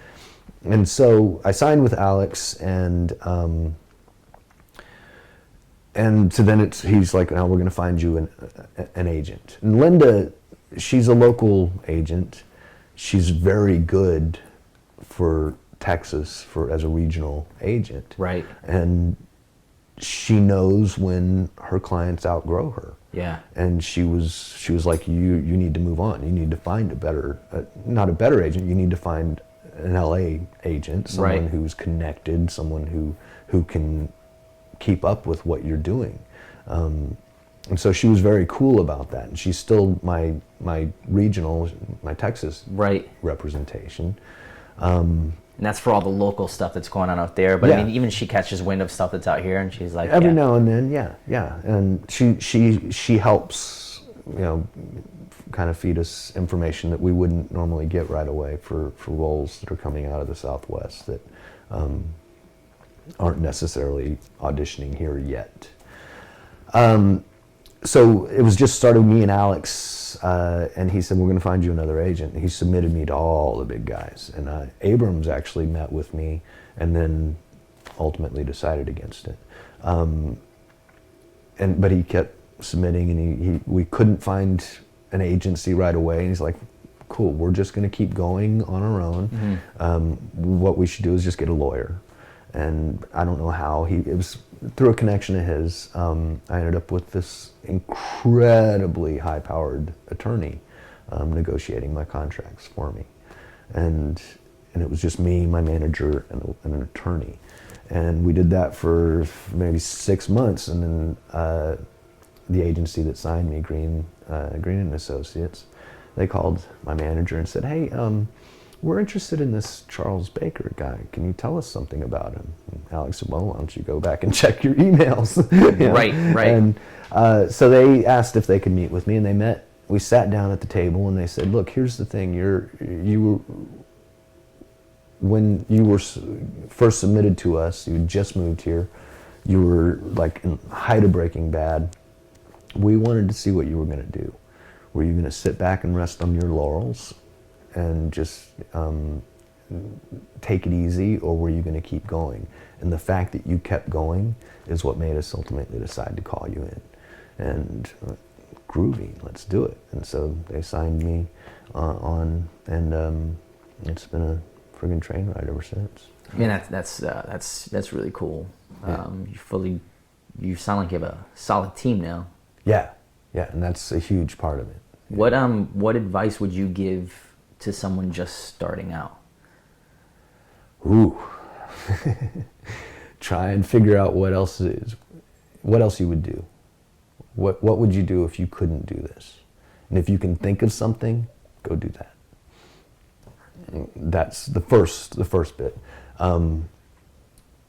And so I signed with Alex, and so then he's like, now we're going to find you an agent. And Linda, she's a local agent. She's very good for Texas as a regional agent. Right. And she knows when her clients outgrow her. Yeah. And she was like, you need to move on. You need to find a better, not a better agent. You need to find an LA agent, someone who's connected, someone who can keep up with what you're doing. And so she was very cool about that. And she's still my regional, my Texas representation. And that's for all the local stuff that's going on out there. But I mean, even she catches wind of stuff that's out here, and she's like, every now and then, yeah. And she helps, kind of feed us information that we wouldn't normally get right away for roles that are coming out of the Southwest that aren't necessarily auditioning here yet. So it was just started me and Alex, and he said, we're going to find you another agent. And he submitted me to all the big guys. And Abrams actually met with me and then ultimately decided against it. But he kept submitting, and we couldn't find an agency right away. And he's like, cool, we're just going to keep going on our own. Mm-hmm. What we should do is just get a lawyer. And I don't know how, it was through a connection of his. I ended up with this incredibly high-powered attorney negotiating my contracts for me. And it was just me, my manager, and an attorney. And we did that for maybe 6 months, and then the agency that signed me, Green and Associates, they called my manager and said, hey, we're interested in this Charles Baker guy. Can you tell us something about him? And Alex said, well, why don't you go back and check your emails? Right. And so they asked if they could meet with me, and they met. We sat down at the table, and they said, look, here's the thing. When you were first submitted to us, you had just moved here, you were like in height of Breaking Bad. We wanted to see what you were going to do. Were you going to sit back and rest on your laurels and just take it easy, or were you going to keep going? And the fact that you kept going is what made us ultimately decide to call you in. And groovy, let's do it. And so they signed me on, and it's been a friggin' train ride ever since. I mean, that's really cool. Yeah. You sound like you have a solid team now. Yeah, and that's a huge part of it. What advice would you give to someone just starting out? Ooh. Try and figure out what else you would do. What would you do if you couldn't do this? And if you can think of something, go do that. That's the first bit.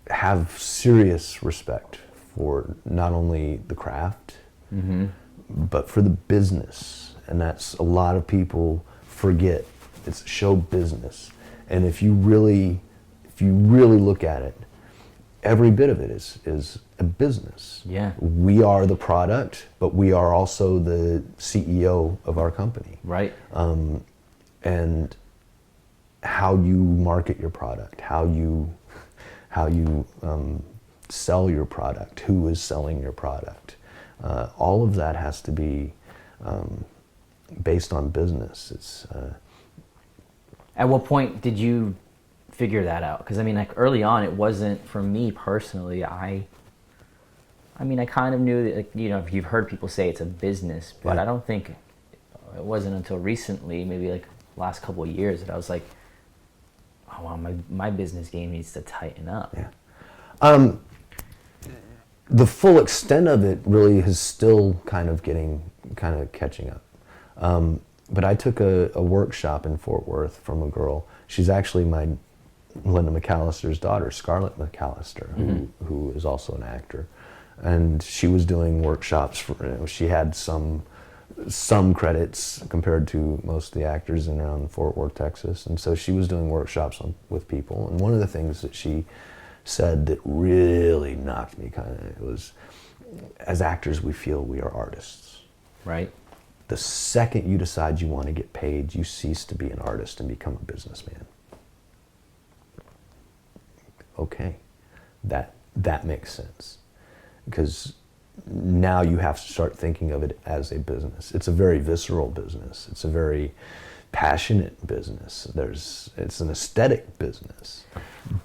Have serious respect for not only the craft, mm-hmm. but for the business. And that's a lot of people forget. It's show business. And if you really look at it, every bit of it is a business. Yeah. We are the product, but we are also the CEO of our company. Right. And how you market your product, how you sell your product, who is selling your product, all of that has to be based on business. It's. At what point did you figure that out? Because I mean, like early on, it wasn't for me personally. I kind of knew that, like, you've heard people say it's a business, but I don't think it wasn't until recently, maybe like last couple of years, that I was like, oh wow, my business game needs to tighten up. Yeah. The full extent of it really is still kind of catching up. But I took a workshop in Fort Worth from a girl. She's actually my Linda McAllister's daughter, Scarlett McAllister, mm-hmm. who is also an actor. And she was doing workshops she had some some credits compared to most of the actors in around Fort Worth, Texas. And so she was doing workshops with people. And one of the things that she said that really knocked me kind of was, as actors, we feel we are artists. Right. The second you decide you want to get paid, you cease to be an artist and become a businessman. Okay, that makes sense. Because now you have to start thinking of it as a business. It's a very visceral business. It's a very passionate business. It's an aesthetic business,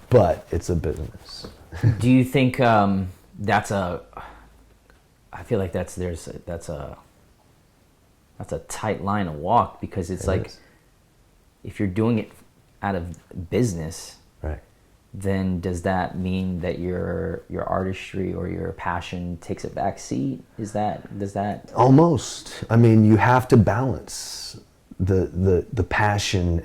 but it's a business. Do you think that's a? I feel like that's a tight line to walk, because it's like, if you're doing it out of business, right, then does that mean that your artistry or your passion takes a back seat? Does that almost? I mean, you have to balance the passion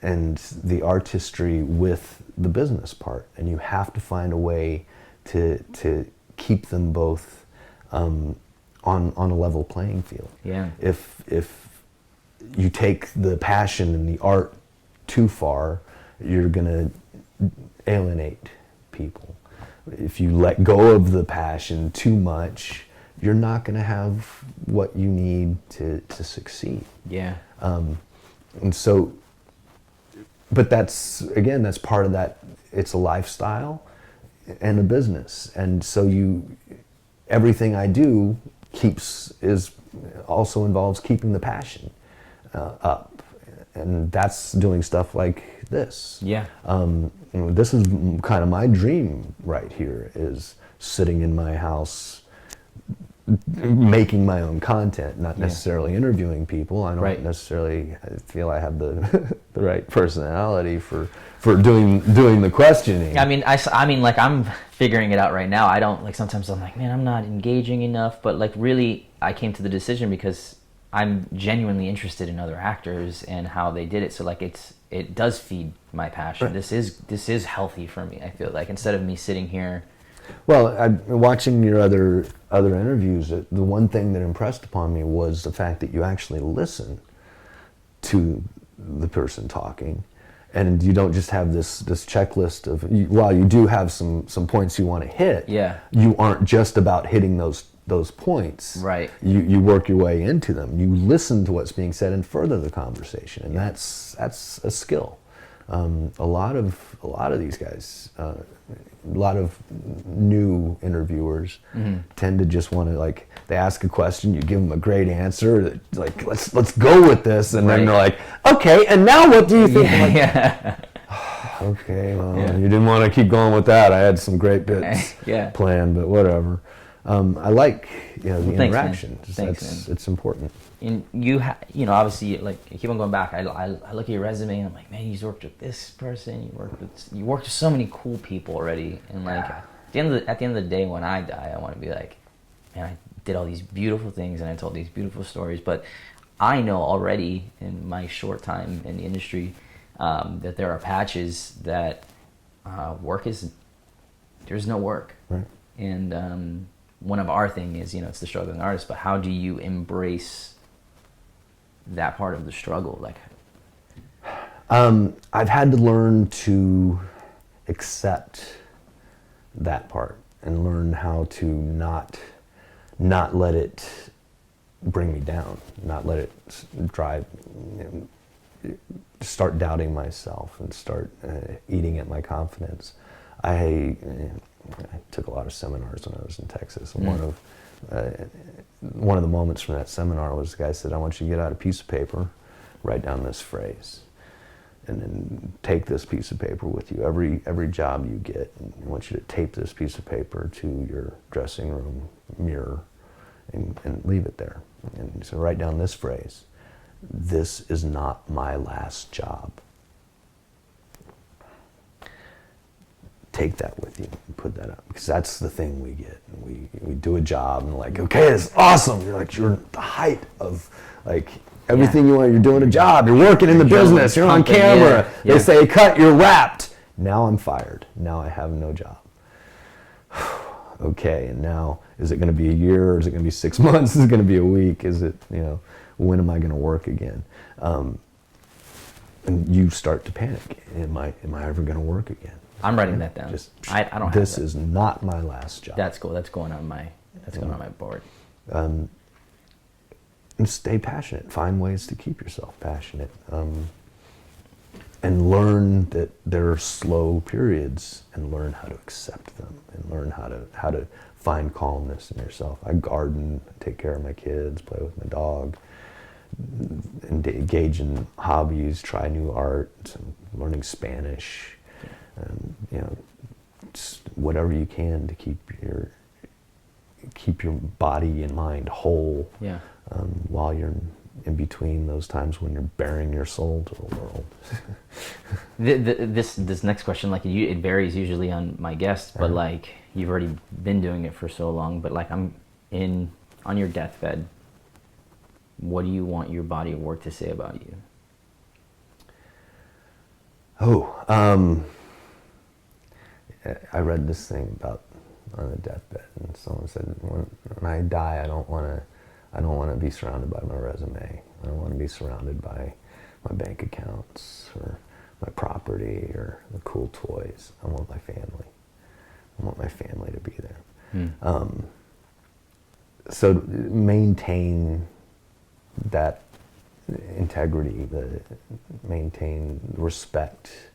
and the artistry with the business part, and you have to find a way to keep them both on a level playing field. Yeah. If you take the passion and the art too far, you're gonna alienate people. If you let go of the passion too much, you're not gonna have what you need to succeed. Yeah. And so, but that's part of that. It's a lifestyle and a business, and so everything I do also involves keeping the passion up, and that's doing stuff like this. Yeah. This is kind of my dream right here, is sitting in my house making my own content, not necessarily interviewing people. I don't necessarily feel I have the right personality for doing the questioning. I mean, like, I'm figuring it out right now. I don't, like, sometimes I'm like, man, I'm not engaging enough, but like, really, I came to the decision because I'm genuinely interested in other actors and how they did it. So like, it does feed my passion. Right. This is healthy for me. I feel like, instead of me sitting here. Well, watching your other interviews, the one thing that impressed upon me was the fact that you actually listen to the person talking, and you don't just have this checklist of, while you do have some points you want to hit, you aren't just about hitting those points. Right. You work your way into them. You listen to what's being said and further the conversation, and that's a skill. A lot of these guys, a lot of new interviewers tend to just want to, like, they ask a question, you give them a great answer, like, let's go with this, and then they're like, okay, and now what do you think? Okay, well, you didn't want to keep going with that. I had some great bits planned, but whatever. I like the interaction. Thanks, it's important. And you obviously, like, I keep on going back. I look at your resume and I'm like, man, you worked with this person. You worked with so many cool people already. And like, at the end of the day, when I die, I want to be like, man, I did all these beautiful things and I told these beautiful stories. But I know already in my short time in the industry that there are patches that there's no work. Right. And one of our thing is, it's the struggling artist. But how do you embrace that part of the struggle? Like, I've had to learn to accept that part and learn how to not let it bring me down, not let it drive, start doubting myself and start eating at my confidence. I took a lot of seminars when I was in Texas, and one of the moments from that seminar was the guy said, I want you to get out a piece of paper, write down this phrase, and then take this piece of paper with you. Every job you get, and I want you to tape this piece of paper to your dressing room mirror and leave it there. And so write down this phrase: this is not my last job. Take that with you and put that up, because that's the thing we get. We do a job and like, okay, it's awesome. You're at the height of like everything you want. You're doing a job. You're working in the business. You're on camera. They say cut. You're wrapped. Now I'm fired. Now I have no job. okay, and now is it going to be a year, or is it going to be 6 months? Is it going to be a week? Is it, when am I going to work again? And you start to panic. Am I ever going to work again? I'm writing that down. I don't have this that. is not my last job. That's cool. That's going on my board. And stay passionate. Find ways to keep yourself passionate. And learn that there are slow periods, and learn how to accept them, and learn how to find calmness in yourself. I garden, take care of my kids, play with my dog, and engage in hobbies, try new art, learning Spanish, and just whatever you can to keep your body and mind whole. Yeah. While you're in between those times when you're bearing your soul to the world. This next question, like it varies usually on my guests, but like you've already been doing it for so long. But like on your deathbed, what do you want your body of work to say about you? I read this thing about on a deathbed, and someone said, when I die, I don't want to be surrounded by my resume. I don't want to be surrounded by my bank accounts or my property or the cool toys. I want my family. I want my family to be there. So maintain that integrity, maintain respect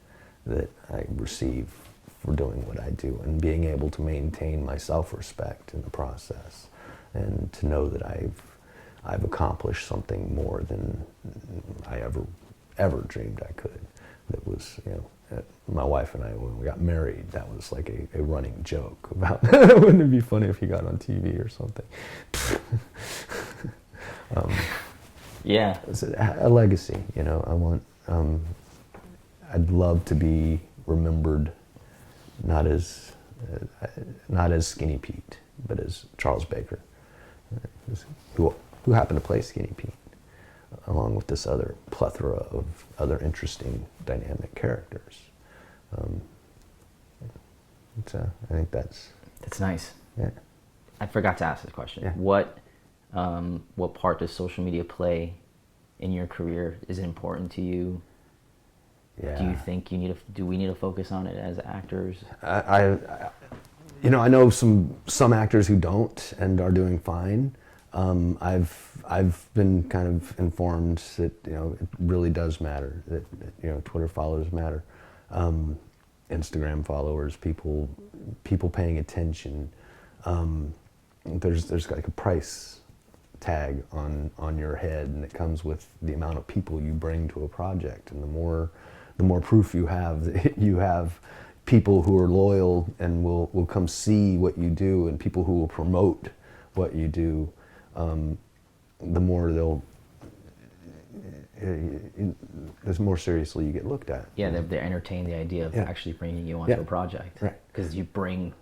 that I receive for doing what I do, and being able to maintain my self-respect in the process, and to know that I've accomplished something more than I ever dreamed I could. That was, my wife and I, when we got married, that was like a running joke about, wouldn't it be funny if he got on TV or something? Yeah. It's a legacy, I want, I'd love to be remembered not as Skinny Pete, but as Charles Baker, who happened to play Skinny Pete, along with this other plethora of other interesting, dynamic characters. I think that's nice. Yeah. I forgot to ask this question. Yeah. What part does social media play in your career? Is it important to you? Yeah. Do you think do we need to focus on it as actors? I know some actors who don't and are doing fine. I've been kind of informed that it really does matter, that Twitter followers matter, Instagram followers, people paying attention. There's like a price tag on your head, and it comes with the amount of people you bring to a project, and the more proof you have that you have people who are loyal and will come see what you do, and people who will promote what you do, the more the more seriously you get looked at. Yeah, they entertain the idea of actually bringing you onto a project, right? Because you bring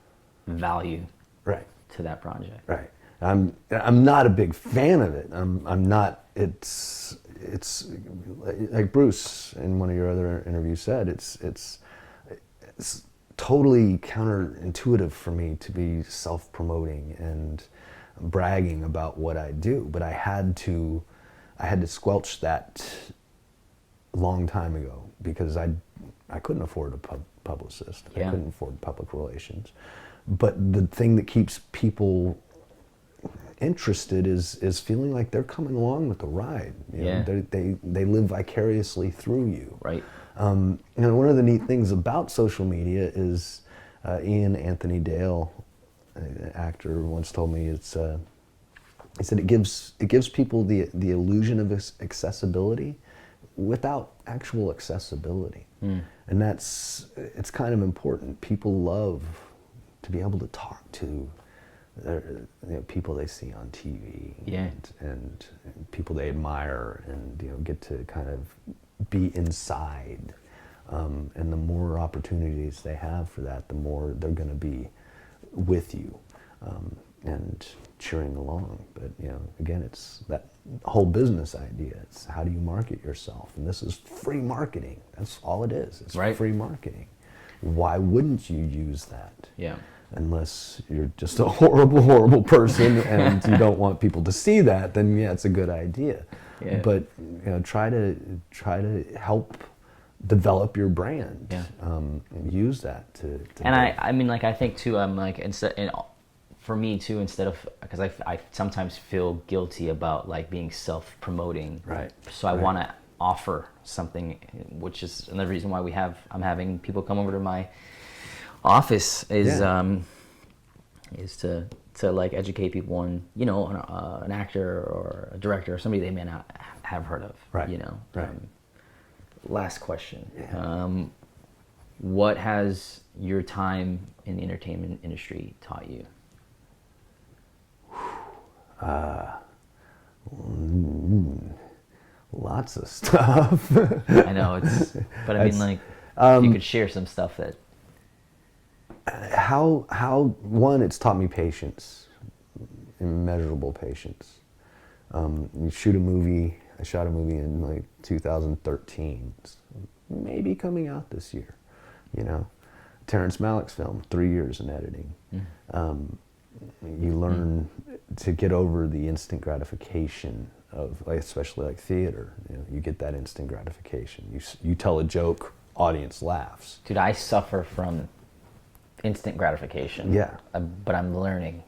value, right, to that project, right. I'm not a big fan of it. I'm not. It's like Bruce in one of your other interviews said. It's totally counterintuitive for me to be self-promoting and bragging about what I do, but I had to squelch that a long time ago, because I couldn't afford a publicist. I couldn't afford public relations. But the thing that keeps people interested is feeling like they're coming along with the ride. They live vicariously through you. Right. One of the neat things about social media is Ian Anthony Dale, an actor, once told me he said it gives people the illusion of accessibility without actual accessibility. And it's kind of important. People love to be able to talk to people they see on TV, and people they admire, and get to kind of be inside. And the more opportunities they have for that, the more they're going to be with you and cheering along. But again, it's that whole business idea. It's how do you market yourself? And this is free marketing. That's all it is. It's free marketing. Why wouldn't you use that? Yeah. unless you're just a horrible person and you don't want people to see that, then yeah, it's a good idea. Yeah. But try to help develop your brand. Yeah. And use that to and I mean, like, I think too, I'm like, for me too, instead of, because I sometimes feel guilty about like being self-promoting. Right. So I want to offer something, which is another reason why I'm having people come over to my office is to like educate people on, you know, an actor or a director or somebody they may not have heard of. Right. You know. Right. Last question. Yeah. What has your time in the entertainment industry taught you? Lots of stuff. I know but I mean, like, if you could share some stuff that. How one, it's taught me patience, immeasurable patience. You shoot a movie. I shot a movie in like 2013. It's maybe coming out this year. You know, Terrence Malick's film, 3 years in editing. You learn to get over the instant gratification of, like, especially like theater. You know, you get that instant gratification. You tell a joke, audience laughs. Dude, I suffer from instant gratification. Yeah. But I'm learning.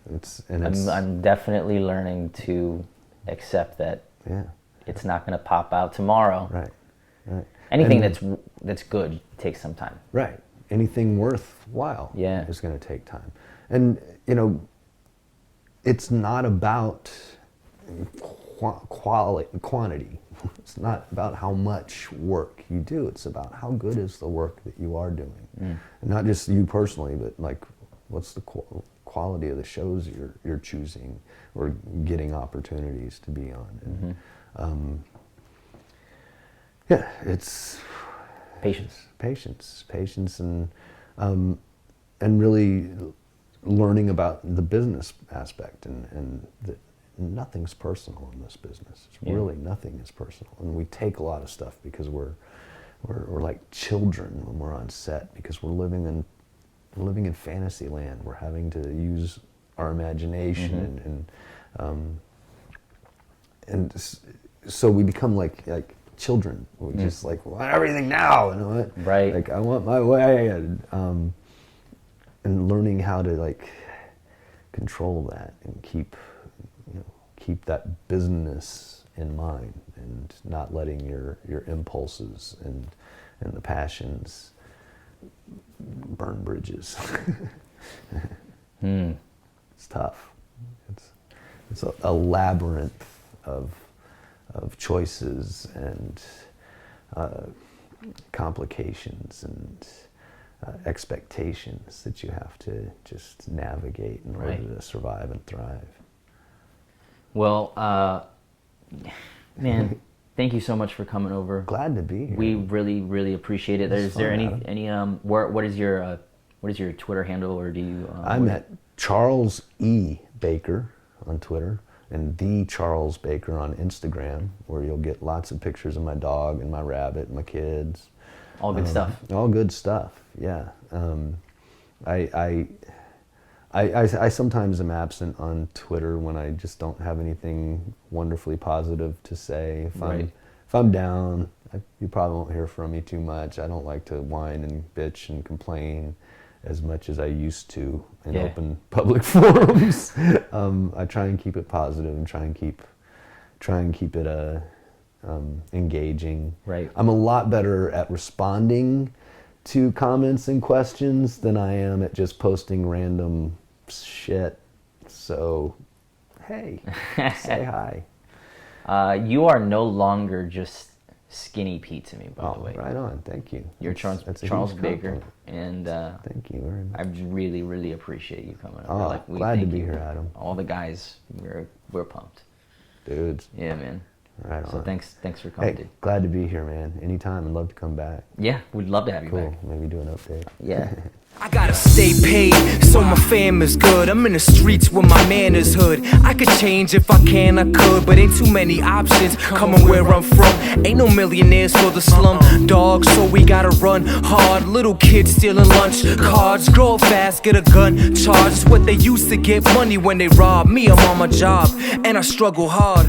I'm definitely learning to accept that. Yeah. It's not going to pop out tomorrow. Right. Anything that's good takes some time. Right. Anything worthwhile is going to take time. And, you know, it's not about quantity. It's not about how much work you do. It's about how good is the work that you are doing. And not just you personally, but like, what's the quality of the shows you're choosing or getting opportunities to be on. And, it's patience, and really learning about the business aspect, and that nothing's personal in this business. It's really nothing is personal, and we take a lot of stuff because we're like children when we're on set, because we're living in fantasy land. We're having to use our imagination, and so we become like children. We just like want everything now, you know what? Right. Like, I want my way, and learning how to like control that and keep that business in mind, and not letting your impulses and the passions burn bridges. It's tough. It's a labyrinth of choices and complications and expectations that you have to just navigate in order to survive and thrive. Well, man, thank you so much for coming over. Glad to be here. We really, really appreciate it. Is there any what is your Twitter handle, or do you? I'm at Charles E. Baker on Twitter, and the Charles Baker on Instagram, where you'll get lots of pictures of my dog and my rabbit and my kids. All good stuff. All good stuff. Yeah. I sometimes am absent on Twitter when I just don't have anything wonderfully positive to say. If I'm down, you probably won't hear from me too much. I don't like to whine and bitch and complain as much as I used to in open public forums. I try and keep it positive and try and keep it engaging. Right. I'm a lot better at responding to comments and questions than I am at just posting random shit. So, hey, say hi. You are no longer just Skinny Pete to me, by the way. Right on. Thank you. You're Charles Baker, and thank you very much. I really, really appreciate you coming over. Glad to be here, Adam. All the guys, we're pumped. Dudes. Yeah, man. Right on. So thanks for coming, Hey, dude. glad to be here, man. Anytime. I'd love to come back. Yeah, we'd love to have you Cool. back. Maybe do an update. Yeah. I gotta stay paid, so my fam is good. I'm in the streets with my man is hood. I could change if I can, I could, but ain't too many options coming where I'm from. Ain't no millionaires for the slum dog, so we gotta run hard. Little kids stealing lunch cards, grow up fast, get a gun charge. It's what they used to get money when they rob me. I'm on my job and I struggle hard.